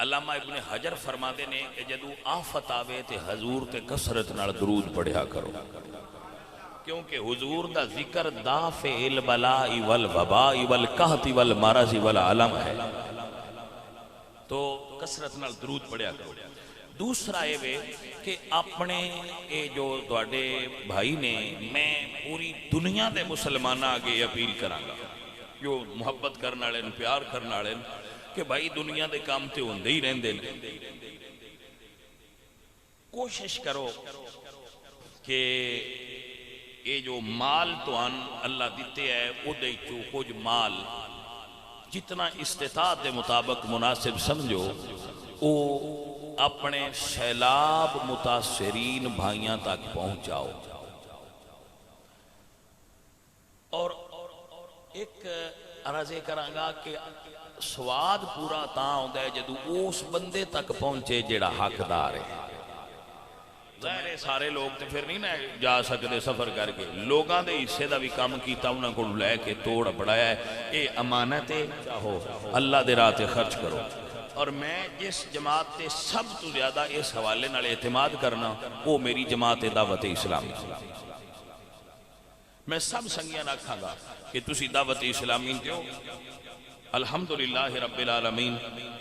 علامہ ابن حجر فرماتے نے کہ جدو آفت آوے تے حضور تے کثرت نال درود پڑھیا کرو، کیونکہ حضور دا ذکر دافع البلاء والوباء والقحط والمرض والعلم ہے، تو کثرت نال درود پڑھیا کرو۔ دوسرا یہ وے کہ اپنے اے جو تواڈے بھائی نے، میں پوری دنیا دے مسلمانہ آگے اپیل کرانگا جو محبت کرنا والے پیار کرنا والے کہ بھائی دنیا دے کام تے ہوندے ہی رہندے نے، کوشش کرو کہ یہ جو مال تو اللہ دیتے ہے او دے چو کچھ مال جتنا استطاعت دے مطابق مناسب سمجھو او اپنے سیلاب متاثرین بھائیاں تک پہنچاؤ۔ اور ایک عرض کرانگا کہ سواد پورا تاں ہوتا ہے جدو اس بندے تک پہنچے جیڑا حقدار ہے۔ ظاہر سارے لوگ تے پھر نہیں نہ جا سکتے سفر کر کے، لوگاں دے حصے دا بھی کام کیتا انہاں کو لے کے توڑ بڑھایا ہے، اے امانت ہے، چاہو اللہ دے راہ تے خرچ کرو۔ اور میں جس جماعت تے سب تو زیادہ اس حوالے نال اعتماد کرنا وہ میری جماعت دعوت اسلامی، میں سب سنگیاں رکھاں گا کہ تسی دعوت اسلامی دیو، الحمدللہ رب العالمین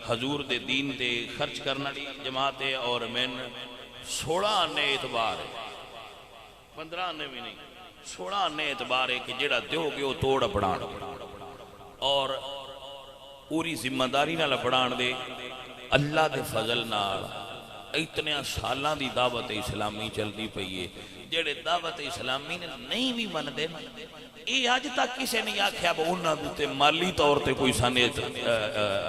حضور دے دین تے خرچ کرنا لی جماعت ہے، اور میں 16 آنے اعتبار ہے، 15 آنے بھی نہیں، 16 آنے اعتبار ہے کہ جڑا دیو گے وہ توڑ پڑھان، اور پوری ذمہ داری نہ لپڑان دے اللہ دے فضل نال اتنے سالان دی دعوت اسلامی چل دی پئیے، جڑے دعوت اسلامی نے نہیں بھی من دے یہ آج تک کسے نہیں آکھیا وہ انہاں دوتے مالی طور تے کوئی سانے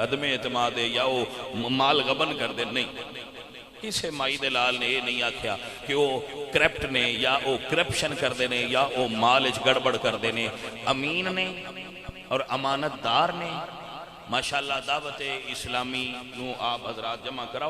عدم اعتماد ہے یا وہ مال غبن کر دے، نہیں، کسے مائی دلال نے یہ نہیں آکھیا کہ وہ کرپٹ نے یا وہ کرپشن کر دے نے یا وہ مالج گڑبڑ کر دے نے، امین نے اور امانت دار نے۔ ماشاءاللہ دعوت اسلامی نو آپ حضرات جمع کراؤ۔